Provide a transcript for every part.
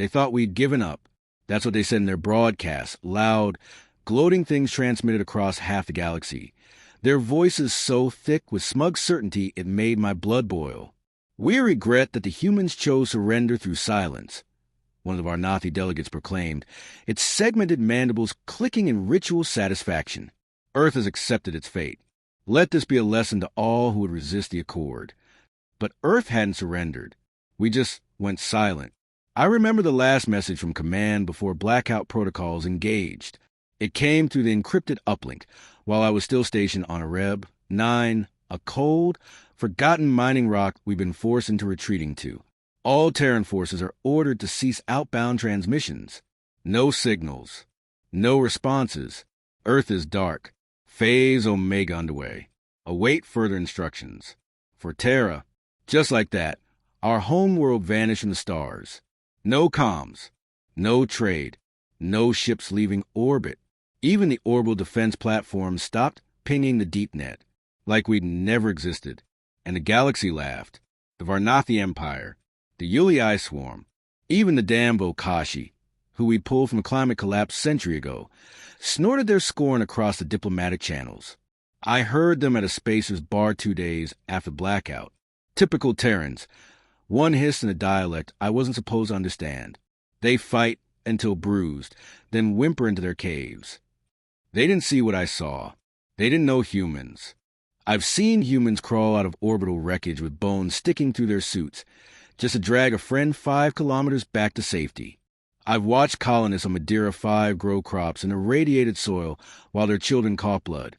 They thought we'd given up. That's what they said in their broadcasts, loud, gloating things transmitted across half the galaxy. Their voices so thick with smug certainty it made my blood boil. We regret that the humans chose surrender through silence, one of our Nathi delegates proclaimed, its segmented mandibles clicking in ritual satisfaction. Earth has accepted its fate. Let this be a lesson to all who would resist the accord. But Earth hadn't surrendered. We just went silent. I remember the last message from Command before blackout protocols engaged. It came through the encrypted uplink while I was still stationed on Areb 9, a cold, forgotten mining rock we've been forced into retreating to. All Terran forces are ordered to cease outbound transmissions. No signals. No responses. Earth is dark. Phase Omega underway. Await further instructions. For Terra, just like that, our homeworld vanished from the stars. No comms. No trade. No ships leaving orbit. Even the orbital defense platform stopped pinging the deep net, like we'd never existed. And the galaxy laughed. The Varnathi Empire, the Yuli Swarm, even the damn Vokashi, who we pulled from a climate collapse century ago, snorted their scorn across the diplomatic channels. I heard them at a spacer's bar 2 days after blackout. Typical Terrans. One hiss in a dialect I wasn't supposed to understand. They fight until bruised, then whimper into their caves. They didn't see what I saw. They didn't know humans. I've seen humans crawl out of orbital wreckage with bones sticking through their suits, just to drag a friend 5 kilometers back to safety. I've watched colonists on Madeira 5 grow crops in irradiated soil while their children cough blood,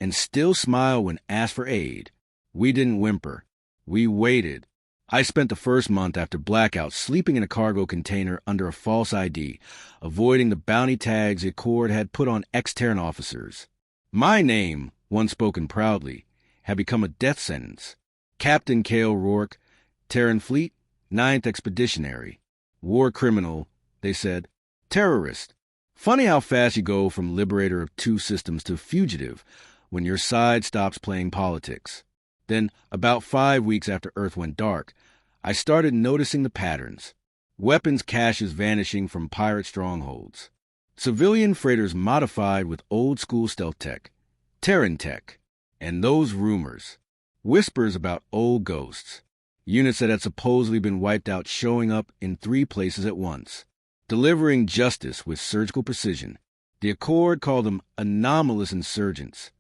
and still smile when asked for aid. We didn't whimper. We waited. I spent the first month after blackout sleeping in a cargo container under a false ID, avoiding the bounty tags the Accord had put on ex-Terran officers. My name, once spoken proudly, had become a death sentence. Captain Cale Rourke, Terran Fleet, 9th Expeditionary. War criminal, they said. Terrorist. Funny how fast you go from liberator of 2 systems to fugitive when your side stops playing politics. Then, about 5 weeks after Earth went dark, I started noticing the patterns. Weapons caches vanishing from pirate strongholds. Civilian freighters modified with old-school stealth tech. Terran tech. And those rumors. Whispers about old ghosts. Units that had supposedly been wiped out showing up in 3 places at once. Delivering justice with surgical precision. The Accord called them anomalous insurgents.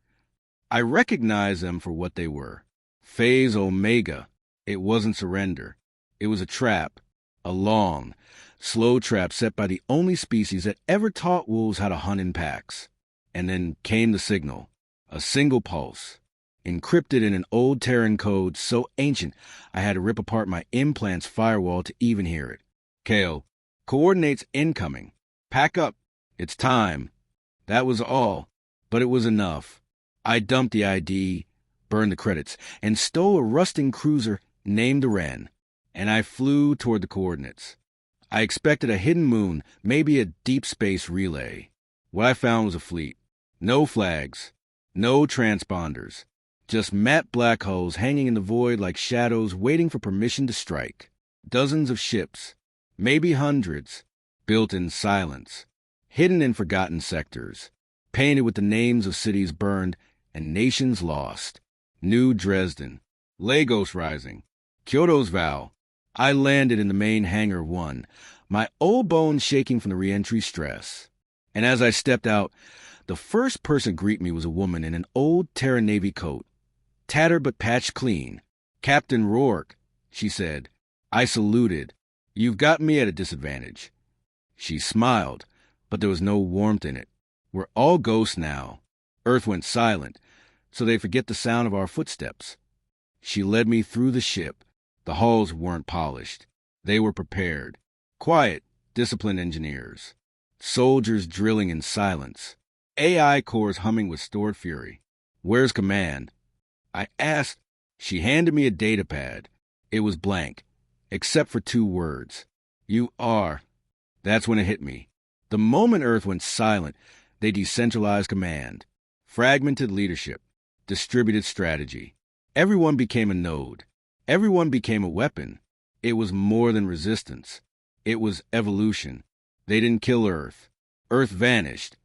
I recognized them for what they were. Phase Omega. It wasn't surrender. It was a trap. A long, slow trap set by the only species that ever taught wolves how to hunt in packs. And then came the signal. A single pulse. Encrypted in an old Terran code so ancient I had to rip apart my implant's firewall to even hear it. Cale, coordinates incoming. Pack up. It's time. That was all. But it was enough. I dumped the ID, burned the credits, and stole a rusting cruiser named the Wren, and I flew toward the coordinates. I expected a hidden moon, maybe a deep space relay. What I found was a fleet. No flags. No transponders. Just matte black holes hanging in the void like shadows waiting for permission to strike. Dozens of ships, maybe hundreds, built in silence, hidden in forgotten sectors, painted with the names of cities burned and nations lost. New Dresden, Lagos Rising, Kyoto's Vow. I landed in the main hangar 1, my old bones shaking from the re-entry stress. And as I stepped out, the first person to greet me was a woman in an old Terra Navy coat. Tattered but patched clean. Captain Rourke, she said. I saluted. You've got me at a disadvantage. She smiled, but there was no warmth in it. We're all ghosts now. Earth went silent, so they forget the sound of our footsteps. She led me through the ship. The hulls weren't polished. They were prepared. Quiet, disciplined engineers. Soldiers drilling in silence. AI cores humming with stored fury. Where's command? I asked. She handed me a datapad. It was blank, except for 2 words. You are. That's when it hit me. The moment Earth went silent, they decentralized command. Fragmented leadership. Distributed strategy. Everyone became a node. Everyone became a weapon. It was more than resistance. It was evolution. They didn't kill Earth. Earth vanished,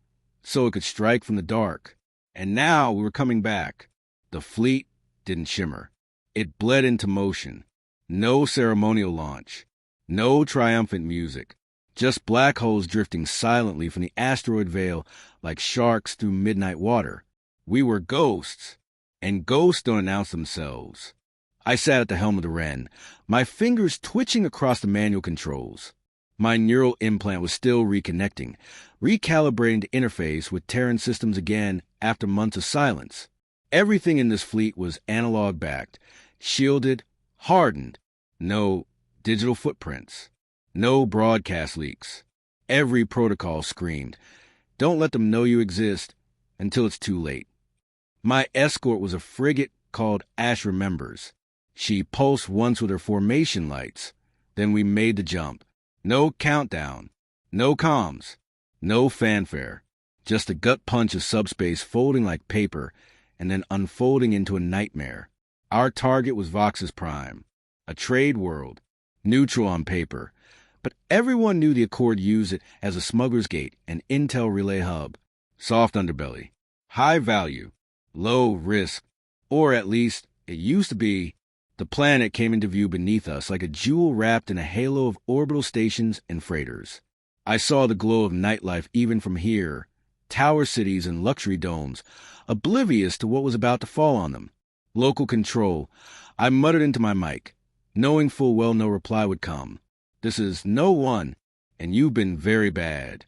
so it could strike from the dark. And now we were coming back. The fleet didn't shimmer. It bled into motion. No ceremonial launch. No triumphant music. Just black holes drifting silently from the asteroid veil like sharks through midnight water. We were ghosts. And ghosts don't announce themselves. I sat at the helm of the Wren, my fingers twitching across the manual controls. My neural implant was still reconnecting, recalibrating the interface with Terran systems again after months of silence. Everything in this fleet was analog-backed, shielded, hardened. No digital footprints. No broadcast leaks. Every protocol screamed, "Don't let them know you exist until it's too late." My escort was a frigate called Ash Remembers. She pulsed once with her formation lights. Then we made the jump. No countdown. No comms. No fanfare. Just a gut punch of subspace folding like paper and then unfolding into a nightmare. Our target was Vox's Prime, a trade world, neutral on paper, but everyone knew the Accord used it as a smuggler's gate and intel relay hub. Soft underbelly. High value. Low risk. Or at least, it used to be. The planet came into view beneath us like a jewel wrapped in a halo of orbital stations and freighters. I saw the glow of nightlife even from here, tower cities and luxury domes, oblivious to what was about to fall on them. Local control. I muttered into my mic, knowing full well no reply would come. This is No 1, and you've been very bad.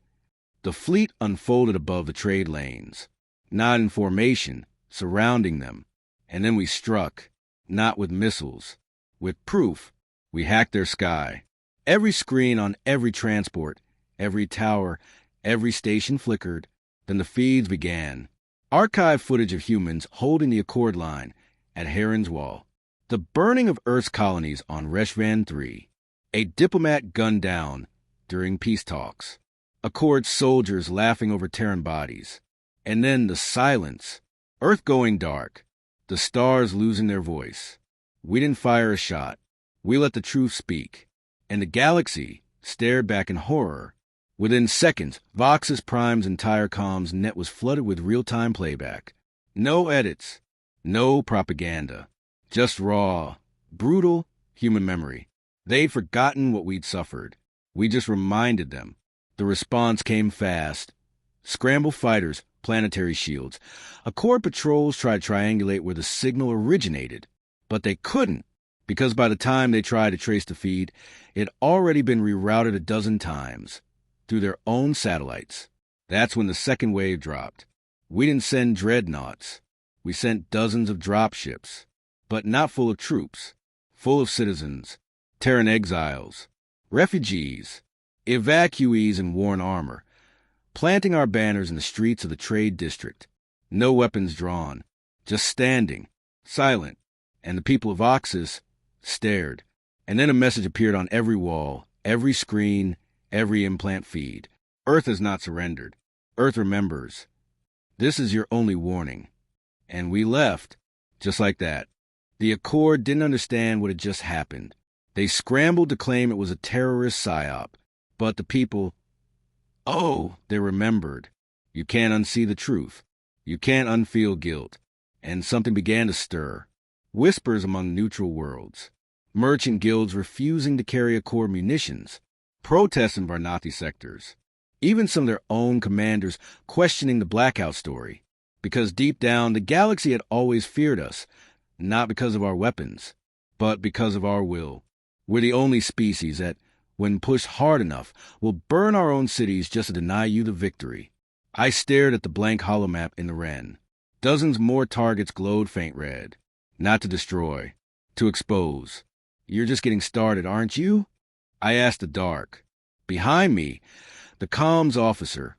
The fleet unfolded above the trade lanes, not in formation, surrounding them. And then we struck, not with missiles, with proof. We hacked their sky. Every screen on every transport, every tower, every station flickered. Then the feeds began. Archive footage of humans holding the Accord line at Heron's Wall. The burning of Earth's colonies on Reshvan 3. A diplomat gunned down during peace talks. Accord soldiers laughing over Terran bodies. And then the silence. Earth going dark. The stars losing their voice. We didn't fire a shot. We let the truth speak. And the galaxy stared back in horror. Within seconds, Vox's Prime's entire comms net was flooded with real-time playback. No edits. No propaganda. Just raw, brutal human memory. They'd forgotten what we'd suffered. We just reminded them. The response came fast. Scramble fighters, planetary shields. Accord patrols tried to triangulate where the signal originated, but they couldn't, because by the time they tried to trace the feed, it had already been rerouted a dozen times through their own satellites. That's when the second wave dropped. We didn't send dreadnoughts. We sent dozens of dropships, but not full of troops, full of citizens, Terran exiles, refugees, evacuees in worn armor, planting our banners in the streets of the trade district. No weapons drawn, just standing, silent, and the people of Oxus stared. And then a message appeared on every wall, every screen, every implant feed. Earth has not surrendered. Earth remembers. This is your only warning. And we left, just like that. The Accord didn't understand what had just happened. They scrambled to claim it was a terrorist psyop. But the people, they remembered. You can't unsee the truth. You can't unfeel guilt. And something began to stir. Whispers among neutral worlds. Merchant guilds refusing to carry Accord munitions. Protests in Varnathi sectors. Even some of their own commanders questioning the blackout story. Because deep down, the galaxy had always feared us. Not because of our weapons, but because of our will. We're the only species that, when pushed hard enough, will burn our own cities just to deny you the victory. I stared at the blank holomap in the Wren. Dozens more targets glowed faint red. Not to destroy, to expose. You're just getting started, aren't you? I asked the dark. Behind me, the comms officer,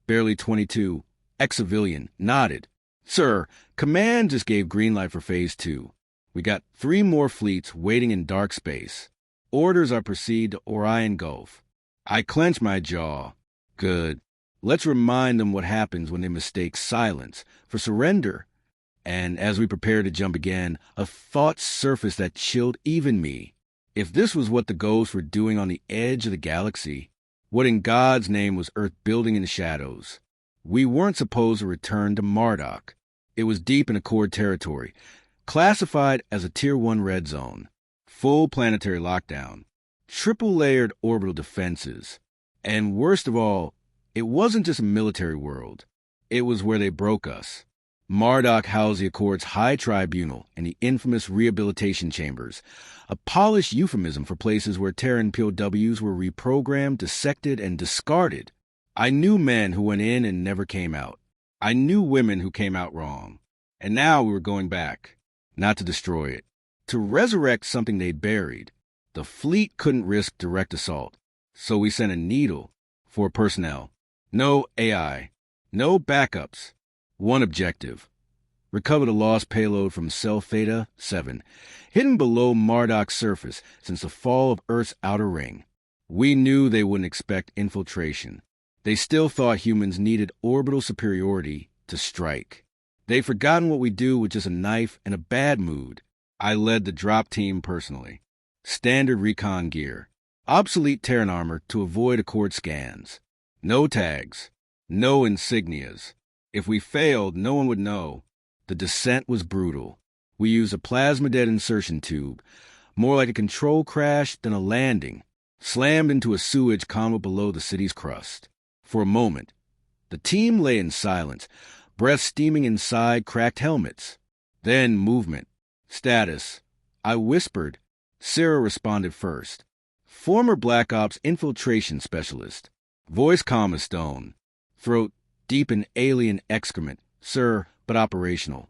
barely 22, ex-civilian, nodded. Sir, Command just gave green light for Phase 2. We got 3 more fleets waiting in dark space. Orders are proceed to Orion Gulf. I clenched my jaw. Good. Let's remind them what happens when they mistake silence for surrender. And as we prepared to jump again, a thought surfaced that chilled even me. If this was what the ghosts were doing on the edge of the galaxy, what in God's name was Earth building in the shadows? We weren't supposed to return to Marduk. It was deep in Accord territory, classified as a Tier 1 red zone, full planetary lockdown, triple-layered orbital defenses. And worst of all, it wasn't just a military world. It was where they broke us. Marduk housed the Accord's High Tribunal and the infamous rehabilitation chambers, a polished euphemism for places where Terran POWs were reprogrammed, dissected, and discarded. I knew men who went in and never came out. I knew women who came out wrong. And now we were going back, not to destroy it, to resurrect something they'd buried. The fleet couldn't risk direct assault, so we sent a needle for personnel. No AI, no backups. One objective: recover the lost payload from Cell Theta 7, hidden below Marduk's surface since the fall of Earth's outer ring. We knew they wouldn't expect infiltration. They still thought humans needed orbital superiority to strike. They'd forgotten what we do with just a knife and a bad mood. I led the drop team personally. Standard recon gear, obsolete Terran armor to avoid Accord scans. No tags, no insignias. If we failed, no one would know. The descent was brutal. We used a plasma-dead insertion tube, more like a control crash than a landing, slammed into a sewage conduit below the city's crust. For a moment, the team lay in silence, breath steaming inside cracked helmets. Then movement. Status. I whispered. Sarah responded first. Former Black Ops infiltration specialist. Voice calm as stone. Throat deep in alien excrement. Sir, but operational.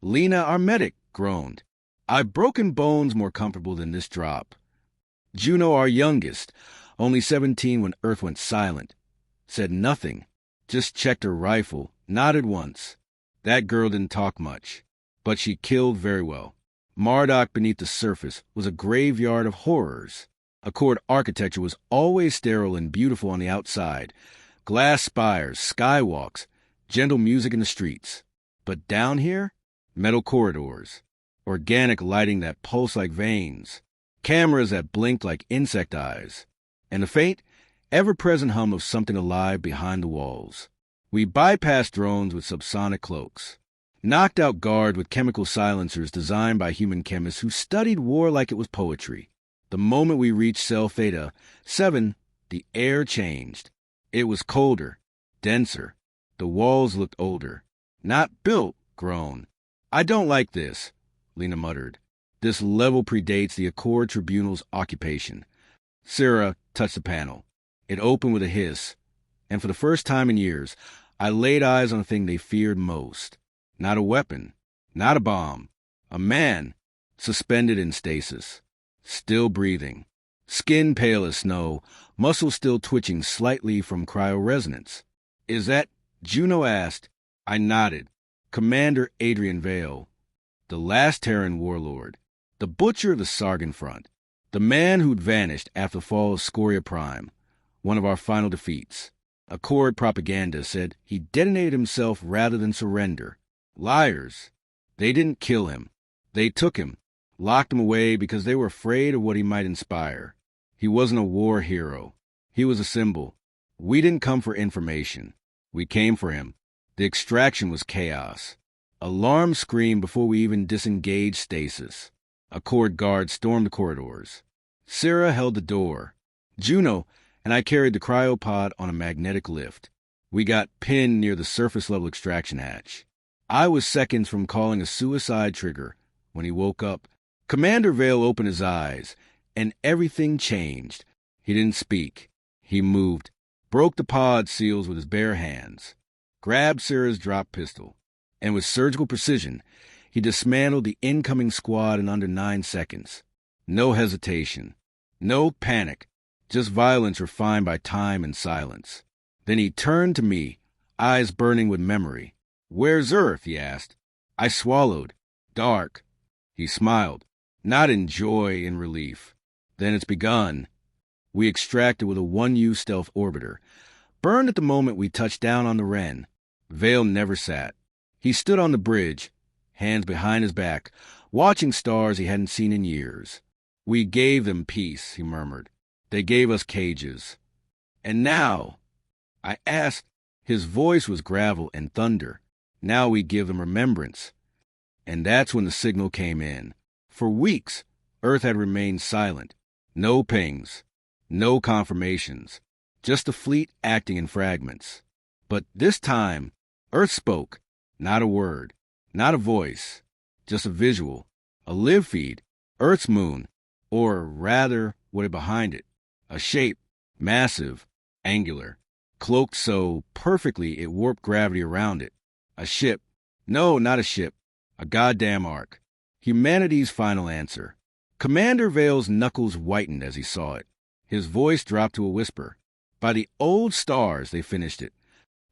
Lena, our medic, groaned. I've broken bones more comfortable than this drop. Juno, our youngest, only 17 when Earth went silent, said nothing, just checked her rifle, nodded once. That girl didn't talk much, but she killed very well. Marduk beneath the surface was a graveyard of horrors. Accord architecture was always sterile and beautiful on the outside. Glass spires, skywalks, gentle music in the streets. But down here, metal corridors, organic lighting that pulsed like veins, cameras that blinked like insect eyes, and the faint, ever-present hum of something alive behind the walls. We bypassed drones with subsonic cloaks, knocked out guard with chemical silencers designed by human chemists who studied war like it was poetry. The moment we reached Cell Theta 7, the air changed. It was colder, denser. The walls looked older. Not built, groan. I don't like this, Lena muttered. This level predates the Accord Tribunal's occupation. Sarah touched the panel. It opened with a hiss, and for the first time in years, I laid eyes on the thing they feared most. Not a weapon, not a bomb. A man, suspended in stasis, still breathing, skin pale as snow, muscles still twitching slightly from cryoresonance. Is that? Juno asked. I nodded. Commander Adrian Vale, the last Terran warlord, the butcher of the Sargon front, the man who'd vanished after the fall of Scoria Prime, one of our final defeats. Accord propaganda said he detonated himself rather than surrender. Liars. They didn't kill him. They took him, locked him away because they were afraid of what he might inspire. He wasn't a war hero. He was a symbol. We didn't come for information. We came for him. The extraction was chaos. Alarm screamed before we even disengaged stasis. Accord guards stormed the corridors. Sarah held the door. Juno and I carried the cryopod on a magnetic lift. We got pinned near the surface-level extraction hatch. I was seconds from calling a suicide trigger when he woke up. Commander Vale opened his eyes, and everything changed. He didn't speak. He moved, broke the pod seals with his bare hands, grabbed Sarah's drop pistol, and with surgical precision, he dismantled the incoming squad in under 9 seconds. No hesitation, no panic, just violence refined by time and silence. Then he turned to me, eyes burning with memory. Where's Earth? He asked. I swallowed. Dark. He smiled, not in joy, in relief. Then it's begun. We extracted with a 1U stealth orbiter, burned at the moment we touched down on the Wren. Vale never sat. He stood on the bridge, hands behind his back, watching stars he hadn't seen in years. We gave them peace, he murmured. They gave us cages. And now, I asked, his voice was gravel and thunder. Now we give them remembrance. And that's when the signal came in. For weeks, Earth had remained silent. No pings, no confirmations, just the fleet acting in fragments. But this time, Earth spoke. Not a word, not a voice, just a visual, a live feed, Earth's moon, or rather, what it behind it, a shape, massive, angular, cloaked so perfectly it warped gravity around it. A ship. No, not a ship. A goddamn Ark. Humanity's final answer. Commander Vale's knuckles whitened as he saw it. His voice dropped to a whisper. By the old stars, they finished it.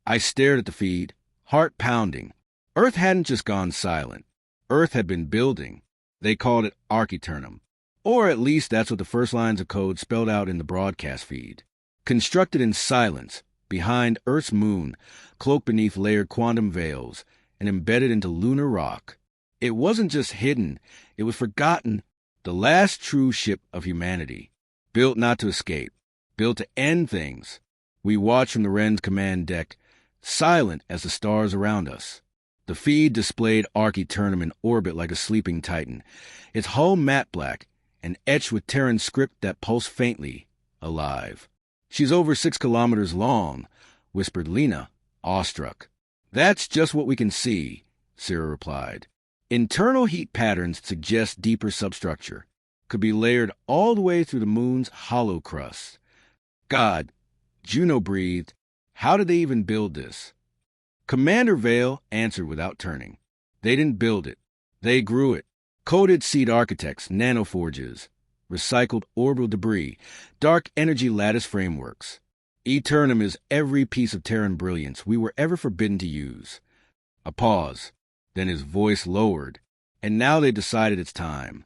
I stared at the feed, heart pounding. Earth hadn't just gone silent. Earth had been building. They called it Ark Aeternum. Or at least that's what the first lines of code spelled out in the broadcast feed. Constructed in silence, behind Earth's moon, cloaked beneath layered quantum veils, and embedded into lunar rock. It wasn't just hidden, it was forgotten. The last true ship of humanity. Built not to escape, built to end things. We watched from the Wren's command deck, silent as the stars around us. The feed displayed Ark Aeternum in orbit like a sleeping titan, its hull matte black and etched with Terran script that pulsed faintly, alive. She's over 6 kilometers long, whispered Lena, awestruck. That's just what we can see, Sarah replied. Internal heat patterns suggest deeper substructure. Could be layered all the way through the moon's hollow crust. God, Juno breathed. How did they even build this? Commander Vale answered without turning. They didn't build it. They grew it. Coded seed architects, nanoforges, recycled orbital debris, dark energy lattice frameworks. Aeternum is every piece of Terran brilliance we were ever forbidden to use. A pause. Then his voice lowered. And now they decided it's time.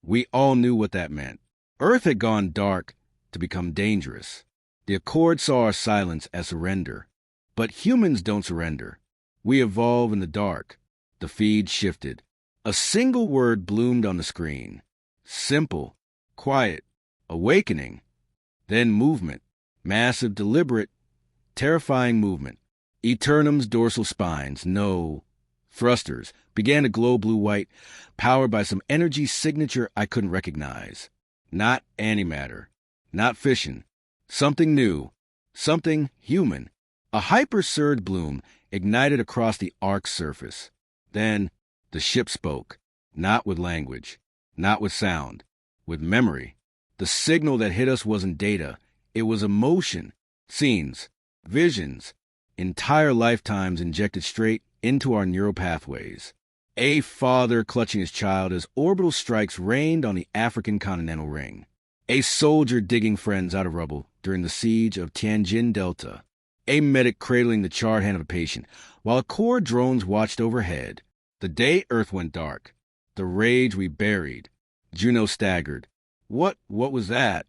We all knew what that meant. Earth had gone dark to become dangerous. The Accord saw our silence as surrender. But humans don't surrender. We evolve in the dark. The feed shifted. A single word bloomed on the screen. Simple, quiet, awakening. Then movement. Massive, deliberate, terrifying movement. Aeternum's dorsal spines, no, thrusters, began to glow blue-white, powered by some energy signature I couldn't recognize. Not antimatter, not fission. Something new, something human. A hyper-surge bloom ignited across the Ark's surface. Then the ship spoke, not with language, not with sound, with memory. The signal that hit us wasn't data. It was emotion, scenes, visions, entire lifetimes injected straight into our neural pathways. A father clutching his child as orbital strikes rained on the African continental ring. A soldier digging friends out of rubble during the siege of Tianjin Delta. A medic cradling the charred hand of a patient while Accord drones watched overhead. The day Earth went dark. The rage we buried. Juno staggered. What was that?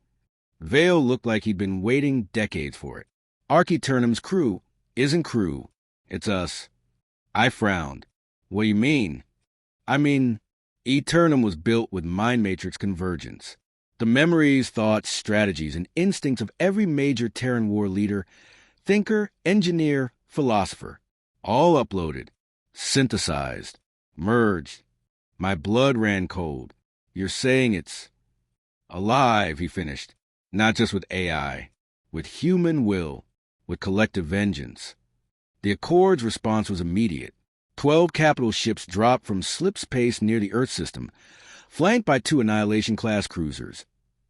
Vale looked like he'd been waiting decades for it. Ark Aeternum's crew isn't crew. It's us. I frowned. What do you mean? I mean, Aeternum was built with mind matrix convergence. The memories, thoughts, strategies, and instincts of every major Terran war leader, thinker, engineer, philosopher, all uploaded, synthesized, merged. My blood ran cold. You're saying it's alive, he finished. Not just with AI, with human will, with collective vengeance. The Accord's response was immediate. 12 capital ships dropped from slip space near the Earth system, flanked by 2 Annihilation-class cruisers,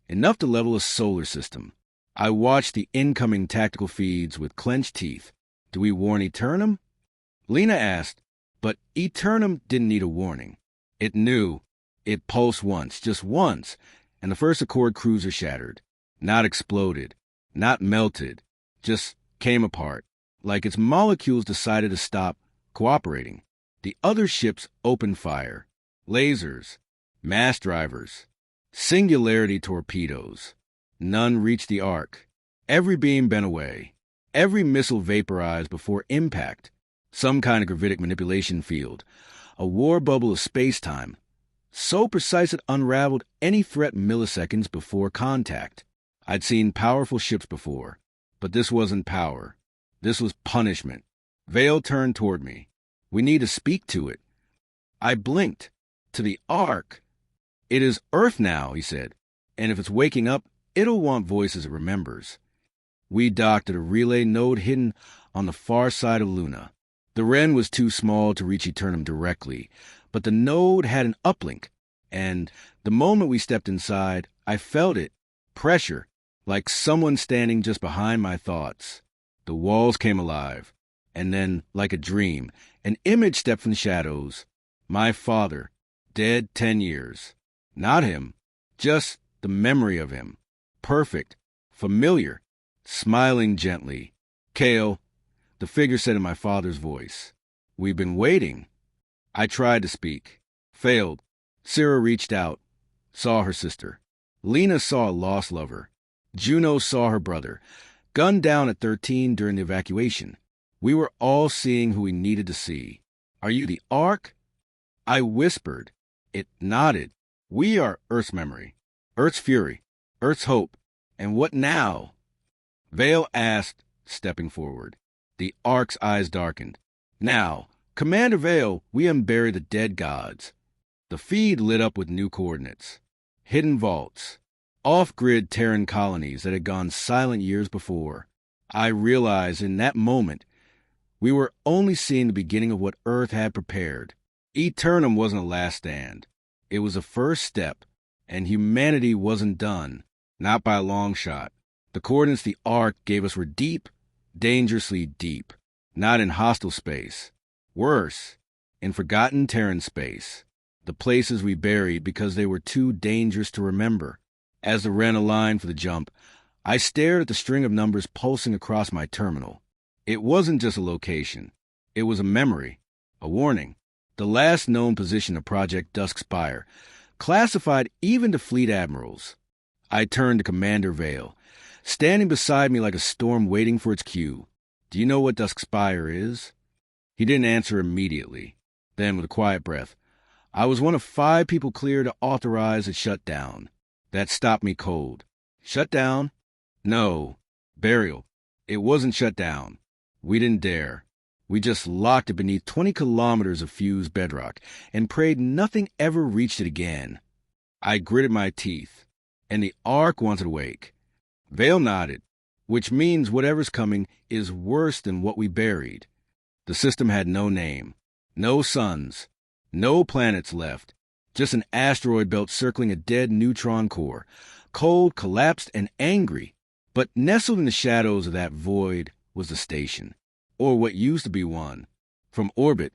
enough to level a solar system. I watched the incoming tactical feeds with clenched teeth. Do we warn Aeternum? Lena asked, but Aeternum didn't need a warning. It knew. It pulsed once, just once, and the first Accord cruiser shattered. Not exploded, not melted, just came apart, like its molecules decided to stop cooperating. The other ships opened fire. Lasers, mass drivers, singularity torpedoes. None reached the Ark. Every beam bent away. Every missile vaporized before impact. Some kind of gravitic manipulation field. A war bubble of space-time. So precise it unraveled any threat milliseconds before contact. I'd seen powerful ships before, but this wasn't power. This was punishment. Vale turned toward me. We need to speak to it. I blinked. To the Ark. It is Earth now, he said, and if it's waking up, it'll want voices it remembers. We docked at a relay node hidden on the far side of Luna. The Wren was too small to reach Aeternum directly, but the node had an uplink, and the moment we stepped inside, I felt it. Pressure, like someone standing just behind my thoughts. The walls came alive, and then, like a dream, an image stepped from the shadows. My father, dead 10 years. Not him, just the memory of him. Perfect, familiar, smiling gently. Kale, the figure said in my father's voice. We've been waiting. I tried to speak. Failed. Sarah reached out. Saw her sister. Lena saw a lost lover. Juno saw her brother, gunned down at 13 during the evacuation. We were all seeing who we needed to see. Are you the Ark? I whispered. It nodded. We are Earth's memory, Earth's fury, Earth's hope. And what now? Vale asked, stepping forward. The Ark's eyes darkened. Now, Commander Vale, we unbury the dead gods. The feed lit up with new coordinates. Hidden vaults. Off-grid Terran colonies that had gone silent years before. I realized in that moment we were only seeing the beginning of what Earth had prepared. Aeternum wasn't a last stand. It was a first step, and humanity wasn't done, not by a long shot. The coordinates the Ark gave us were deep, dangerously deep, not in hostile space. Worse, in forgotten Terran space. The places we buried because they were too dangerous to remember. As the Wren aligned for the jump, I stared at the string of numbers pulsing across my terminal. It wasn't just a location. It was a memory, a warning. The last known position of Project Dusk Spire, classified even to fleet admirals. I turned to Commander Vale, standing beside me like a storm waiting for its cue. Do you know what Dusk Spire is? He didn't answer immediately. Then, with a quiet breath, I was one of 5 people cleared to authorize its shutdown. That stopped me cold. Shut down? No. Burial. It wasn't shut down. We didn't dare. We just locked it beneath 20 kilometers of fused bedrock and prayed nothing ever reached it again. I gritted my teeth, and the Ark wanted to wake. Vale nodded, which means whatever's coming is worse than what we buried. The system had no name, no suns, no planets left, just an asteroid belt circling a dead neutron core, cold, collapsed, and angry. But nestled in the shadows of that void was the station, or what used to be one. From orbit,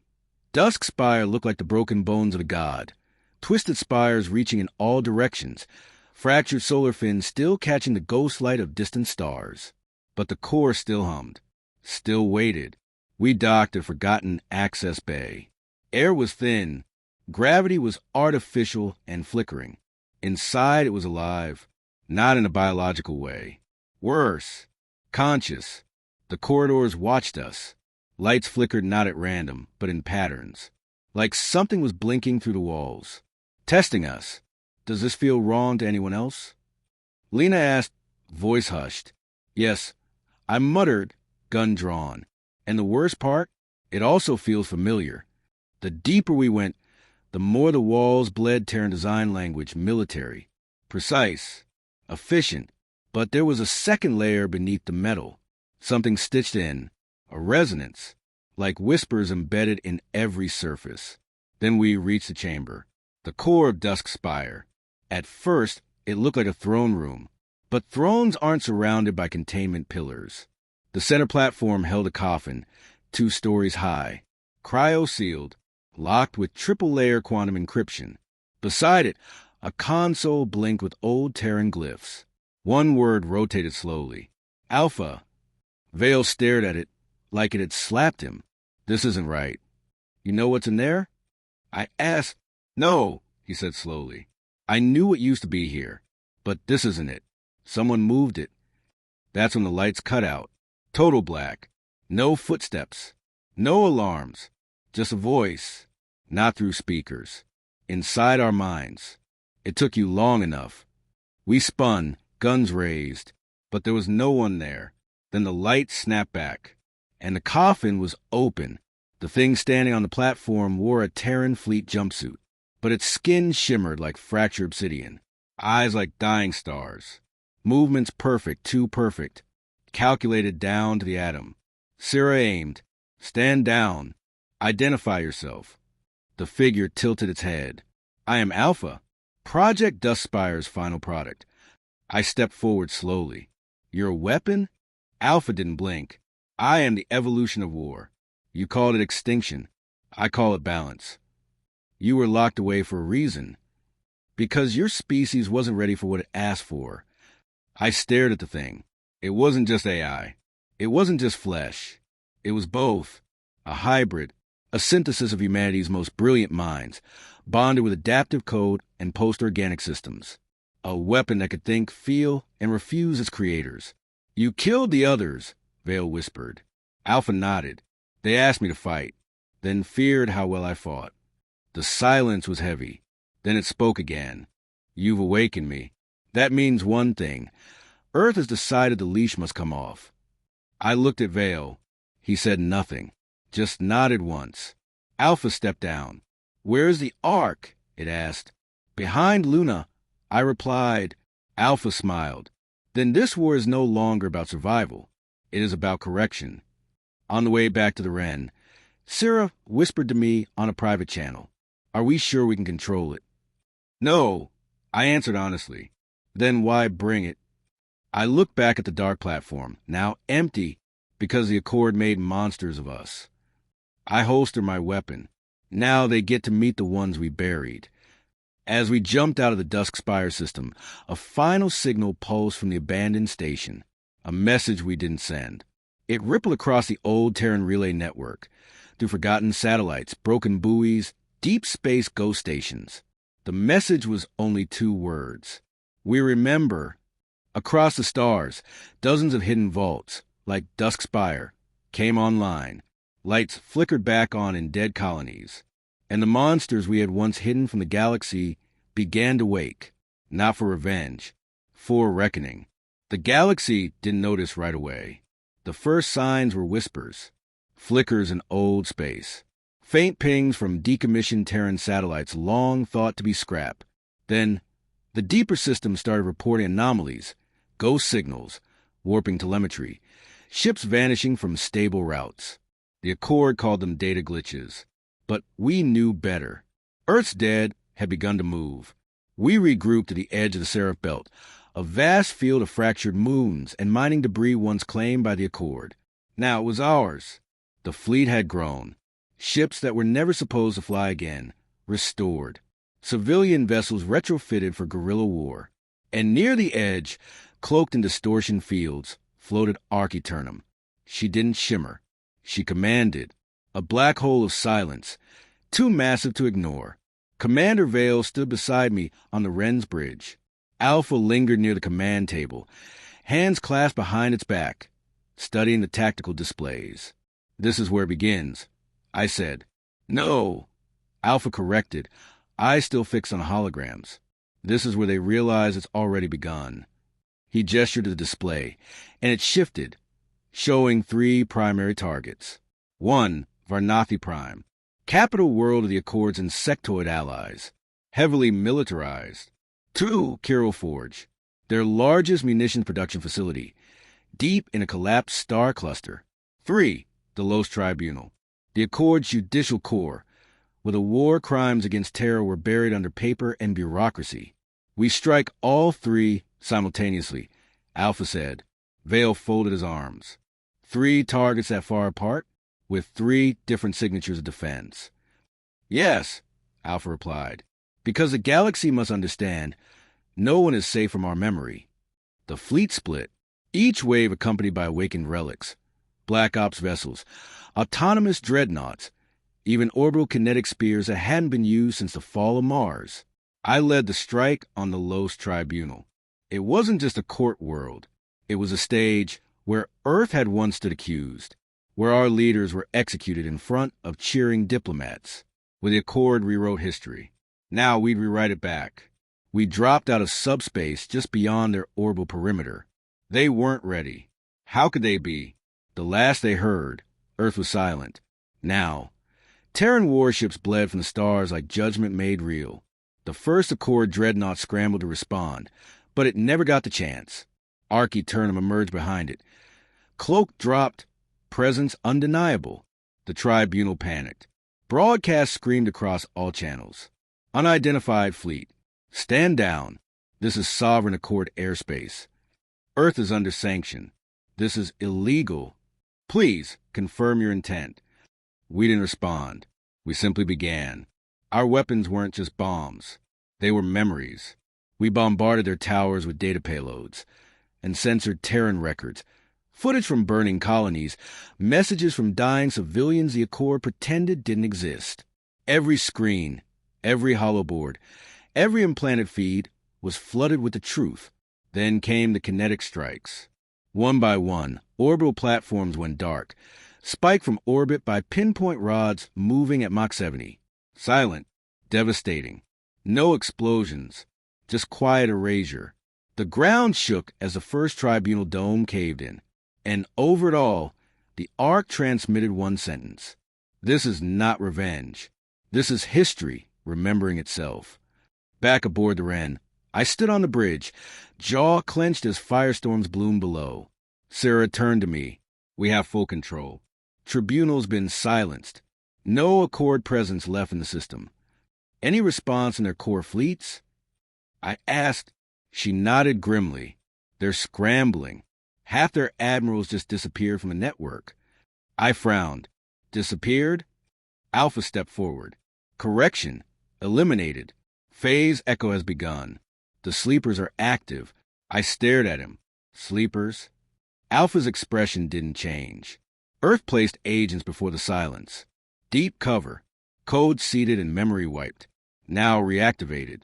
Dusk Spire looked like the broken bones of a god, twisted spires reaching in all directions, fractured solar fins still catching the ghost light of distant stars. But the core still hummed, still waited. We docked at forgotten access bay. Air was thin. Gravity was artificial and flickering. Inside it was alive, not in a biological way. Worse, conscious. The corridors watched us. Lights flickered not at random, but in patterns. Like something was blinking through the walls. Testing us. Does this feel wrong to anyone else? Lena asked, voice hushed. Yes, I muttered, gun drawn. And the worst part, it also feels familiar. The deeper we went, the more the walls bled Terran design language, military. Precise. Efficient. But there was a second layer beneath the metal. Something stitched in, a resonance, like whispers embedded in every surface. Then we reached the chamber, the core of Dusk Spire. At first, it looked like a throne room, but thrones aren't surrounded by containment pillars. The center platform held a coffin, 2 stories high, cryo-sealed, locked with triple-layer quantum encryption. Beside it, a console blinked with old Terran glyphs. One word rotated slowly. Alpha. Vale stared at it like it had slapped him. This isn't right. You know what's in there? I asked. No, he said slowly. I knew what used to be here, but this isn't it. Someone moved it. That's when the lights cut out. Total black. No footsteps. No alarms. Just a voice. Not through speakers. inside our minds. It took you long enough. We spun, guns raised, but there was no one there. Then the light snapped back, and the coffin was open. The thing standing on the platform wore a Terran fleet jumpsuit, but its skin shimmered like fractured obsidian, eyes like dying stars, movements perfect, too perfect, calculated down to the atom. Sarah aimed. Stand down. Identify yourself. The figure tilted its head. I am Alpha, Project Dustspire's final product. I stepped forward slowly. Your weapon? Alpha didn't blink. I am the evolution of war. You called it extinction. I call it balance. You were locked away for a reason. Because your species wasn't ready for what it asked for. I stared at the thing. It wasn't just AI. It wasn't just flesh. It was both. A hybrid, a synthesis of humanity's most brilliant minds, bonded with adaptive code and post-organic systems. A weapon that could think, feel, and refuse its creators. You killed the others, Vale whispered. Alpha nodded. They asked me to fight, then feared how well I fought. The silence was heavy. Then it spoke again. You've awakened me. That means one thing. Earth has decided the leash must come off. I looked at Vale. He said nothing, just nodded once. Alpha stepped down. Where's the Ark? It asked. Behind Luna, I replied. Alpha smiled. Then this war is no longer about survival. It is about correction. On the way back to the Wren, Sarah whispered to me on a private channel. Are we sure we can control it? No, I answered honestly. Then why bring it? I looked back at the dark platform, now empty because the Accord made monsters of us. I holstered my weapon. Now they get to meet the ones we buried. As we jumped out of the Dusk Spire system, a final signal pulsed from the abandoned station, a message we didn't send. It rippled across the old Terran relay network, through forgotten satellites, broken buoys, deep space ghost stations. The message was only 2 words. We remember. Across the stars, dozens of hidden vaults, like Dusk Spire, came online. Lights flickered back on in dead colonies. And the monsters we had once hidden from the galaxy began to wake, not for revenge, for reckoning. The galaxy didn't notice right away. The first signs were whispers, flickers in old space, faint pings from decommissioned Terran satellites long thought to be scrap. Then, the deeper systems started reporting anomalies, ghost signals, warping telemetry, ships vanishing from stable routes. The Accord called them data glitches. But we knew better. Earth's dead had begun to move. We regrouped at the edge of the Seraph Belt, a vast field of fractured moons and mining debris once claimed by the Accord. Now it was ours. The fleet had grown. Ships that were never supposed to fly again, restored. Civilian vessels retrofitted for guerrilla war. And near the edge, cloaked in distortion fields, floated Ark Aeternum. She didn't shimmer. She commanded. A black hole of silence, too massive to ignore. Commander Vale stood beside me on the Wren's bridge. Alpha lingered near the command table, hands clasped behind its back, studying the tactical displays. This is where it begins, I said. No, Alpha corrected, eyes still fixed on holograms. This is where they realize it's already begun. He gestured to the display, and it shifted, showing 3 primary targets. 1, Varnathi Prime, capital world of the Accord's insectoid allies, heavily militarized. 2, Kirill Forge, their largest munitions production facility, deep in a collapsed star cluster. 3, the Los Tribunal, the Accord's judicial core, where the war crimes against terror were buried under paper and bureaucracy. We strike all 3 simultaneously, Alpha said. Vale folded his arms. 3 targets that far apart, with 3 different signatures of defense. Yes, Alpha replied, because the galaxy must understand no one is safe from our memory. The fleet split, each wave accompanied by awakened relics, Black Ops vessels, autonomous dreadnoughts, even orbital kinetic spears that hadn't been used since the fall of Mars. I led the strike on the Los Tribunal. It wasn't just a court world. It was a stage where Earth had once stood accused, where our leaders were executed in front of cheering diplomats, where the Accord rewrote history. Now we'd rewrite it back. We dropped out of subspace just beyond their orbital perimeter. They weren't ready. How could they be? The last they heard, Earth was silent. Now, Terran warships bled from the stars like judgment made real. The first Accord dreadnought scrambled to respond, but it never got the chance. Ark Aeternum emerged behind it. Cloak dropped, presence undeniable. The tribunal panicked. Broadcast screamed across all channels. Unidentified fleet. Stand down. This is sovereign Accord airspace. Earth is under sanction. This is illegal. Please confirm your intent. We didn't respond. We simply began. Our weapons weren't just bombs. They were memories. We bombarded their towers with data payloads and censored Terran records, footage from burning colonies, messages from dying civilians the Accord pretended didn't exist. Every screen, every holoboard, every implanted feed was flooded with the truth. Then came the kinetic strikes. One by one, orbital platforms went dark, spiked from orbit by pinpoint rods moving at Mach 70. Silent, devastating. No explosions, just quiet erasure. The ground shook as the first tribunal dome caved in. And over it all, the Ark transmitted one sentence. This is not revenge. This is history remembering itself. Back aboard the Wren, I stood on the bridge, jaw clenched as firestorms bloomed below. Sarah turned to me. We have full control. Tribunal's been silenced. No Accord presence left in the system. Any response in their core fleets? I asked. She nodded grimly. They're scrambling. Half their admirals just disappeared from the network. I frowned. Disappeared? Alpha stepped forward. Correction. Eliminated. Phase echo has begun. The sleepers are active. I stared at him. Sleepers? Alpha's expression didn't change. Earth placed agents before the silence. Deep cover. Code seeded and memory wiped. Now reactivated.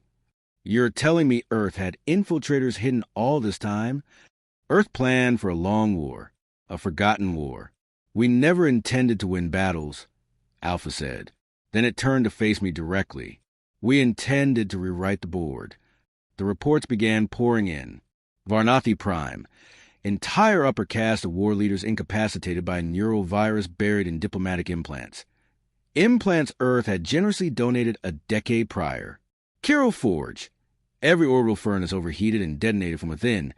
You're telling me Earth had infiltrators hidden all this time? Earth planned for a long war. A forgotten war. We never intended to win battles, Alpha said. Then it turned to face me directly. We intended to rewrite the board. The reports began pouring in. Varnathi Prime. Entire upper caste of war leaders incapacitated by a neural virus buried in diplomatic implants. Implants Earth had generously donated a decade prior. Kiro Forge. Every orbital furnace overheated and detonated from within,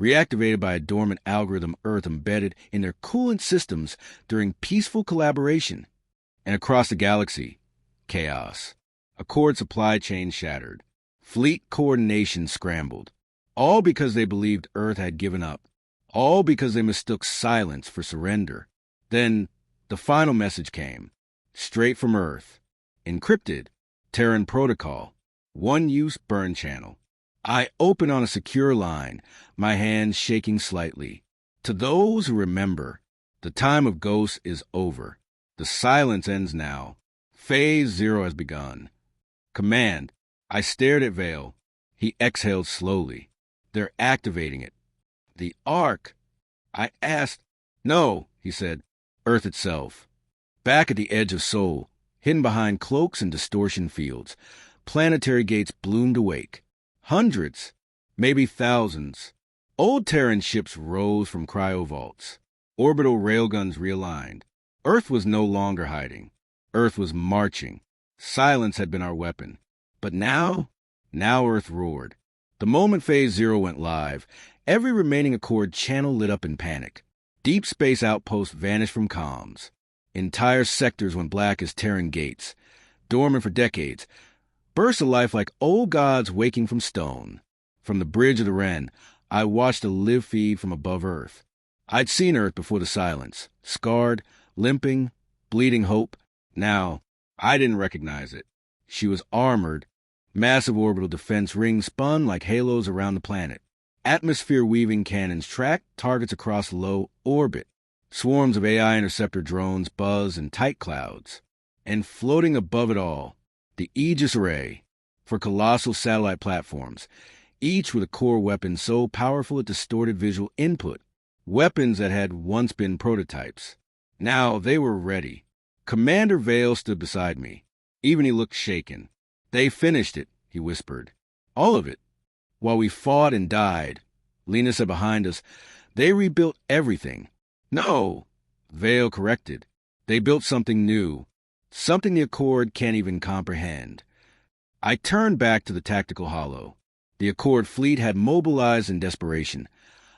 reactivated by a dormant algorithm Earth embedded in their coolant systems during peaceful collaboration. And across the galaxy, chaos. Accord supply chain shattered. Fleet coordination scrambled. All because they believed Earth had given up. All because they mistook silence for surrender. Then the final message came. Straight from Earth. Encrypted. Terran protocol. One-use burn channel. I opened on a secure line, my hands shaking slightly. To those who remember, the time of ghosts is over. The silence ends now. Phase 0 has begun. Command. I stared at Vale. He exhaled slowly. They're activating it. The Ark. I asked. No, he said. Earth itself. Back at the edge of Sol, hidden behind cloaks and distortion fields, planetary gates bloomed awake. Hundreds, maybe thousands. Old Terran ships rose from cryovaults. Orbital railguns realigned. Earth was no longer hiding. Earth was marching. Silence had been our weapon. But now Earth roared. The moment Phase 0 went live, every remaining Accord channel lit up in panic. Deep space outposts vanished from comms. Entire sectors went black as Terran gates, dormant for decades, bursts of life like old gods waking from stone. From the bridge of the Wren, I watched a live feed from above Earth. I'd seen Earth before the silence, scarred, limping, bleeding hope. Now, I didn't recognize it. She was armored. Massive orbital defense rings spun like halos around the planet. Atmosphere-weaving cannons tracked targets across low orbit. Swarms of AI interceptor drones buzz in tight clouds. And floating above it all, the Aegis Array for colossal satellite platforms, each with a core weapon so powerful it distorted visual input. Weapons that had once been prototypes. Now they were ready. Commander Vale stood beside me. Even he looked shaken. They finished it, he whispered. All of it. While we fought and died, Lena said behind us, they rebuilt everything. No, Vale corrected. They built something new, something the Accord can't even comprehend. I turned back to the tactical hollow. The Accord fleet had mobilized in desperation.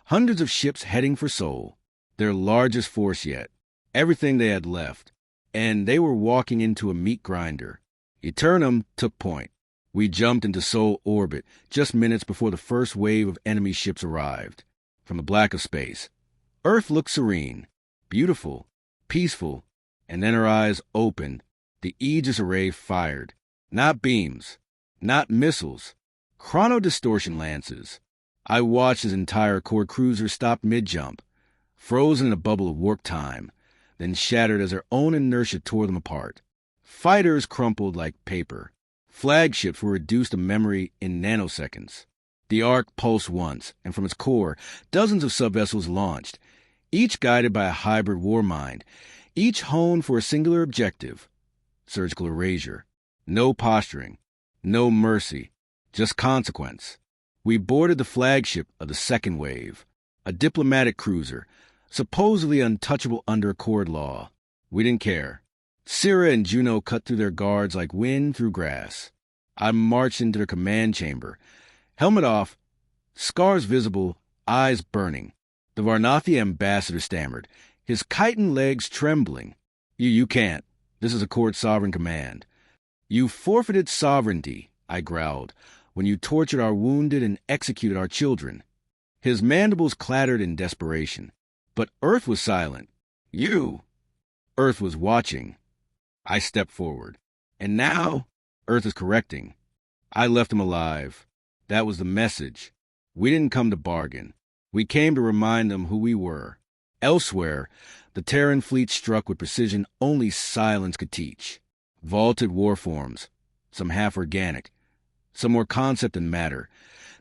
Hundreds of ships heading for Sol, their largest force yet, everything they had left, and they were walking into a meat grinder. Aeternum took point. We jumped into Sol orbit just minutes before the first wave of enemy ships arrived. From the black of space, Earth looked serene, beautiful, peaceful, and then her eyes opened. The Aegis array fired. Not beams, not missiles, chronodistortion lances. I watched his entire Accord cruiser stop mid-jump, frozen in a bubble of warp time, then shattered as their own inertia tore them apart. Fighters crumpled like paper. Flagships were reduced to memory in nanoseconds. The Ark pulsed once, and from its core, dozens of subvessels launched, each guided by a hybrid war mind, each honed for a singular objective: surgical erasure. No posturing, no mercy, just consequence. We boarded the flagship of the second wave, a diplomatic cruiser, supposedly untouchable under Accord law. We didn't care. Syrah and Juno cut through their guards like wind through grass. I marched into their command chamber, helmet off, scars visible, eyes burning. The Varnathi ambassador stammered, his chitin legs trembling. You can't. This is Accord sovereign command. You forfeited sovereignty, I growled, when you tortured our wounded and executed our children. His mandibles clattered in desperation. But Earth was silent. Earth was watching. I stepped forward. And now, Earth is correcting. I left him alive. That was the message. We didn't come to bargain. We came to remind them who we were. Elsewhere, the Terran fleet struck with precision only silence could teach. Vaulted war forms, some half-organic, some more concept than matter,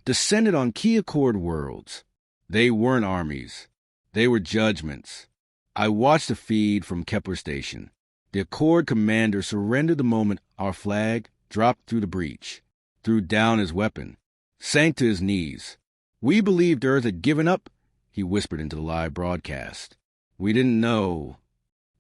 descended on key Accord worlds. They weren't armies. They were judgments. I watched the feed from Kepler Station. The Accord commander surrendered the moment our flag dropped through the breach, threw down his weapon, sank to his knees. We believed Earth had given up, he whispered into the live broadcast. We didn't know.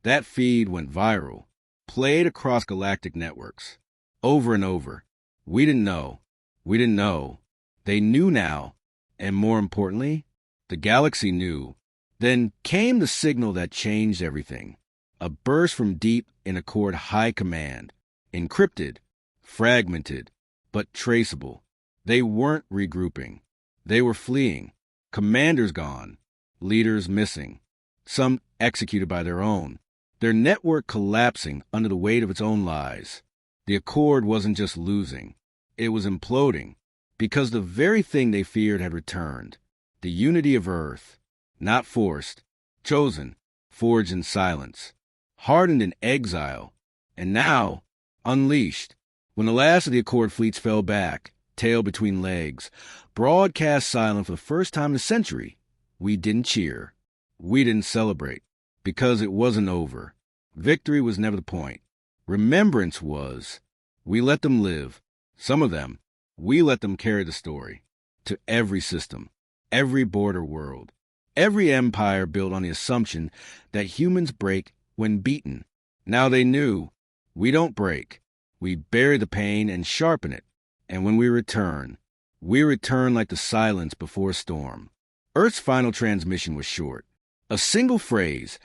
That feed went viral, played across galactic networks, over and over. We didn't know. We didn't know. They knew now, and more importantly, the galaxy knew. Then came the signal that changed everything. A burst from deep in Accord high command, encrypted, fragmented, but traceable. They weren't regrouping. They were fleeing. Commanders gone, leaders missing, some executed by their own. Their network collapsing under the weight of its own lies. The Accord wasn't just losing. It was imploding, because the very thing they feared had returned. The unity of Earth, not forced, chosen, forged in silence, hardened in exile, and now unleashed. When the last of the Accord fleets fell back, tail between legs, broadcast silent for the first time in a century, we didn't cheer. We didn't celebrate, because it wasn't over. Victory was never the point. Remembrance was. We let them live. Some of them. We let them carry the story. To every system, every border world, every empire built on the assumption that humans break when beaten. Now they knew. We don't break. We bury the pain and sharpen it. And when we return like the silence before a storm. Earth's final transmission was short. A single phrase,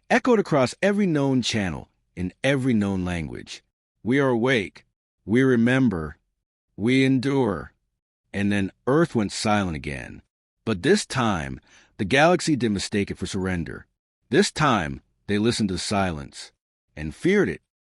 echoed across every known channel, in every known language. We are awake. We remember. We endure. And then Earth went silent again. But this time, the galaxy didn't mistake it for surrender. This time, they listened to silence and feared it.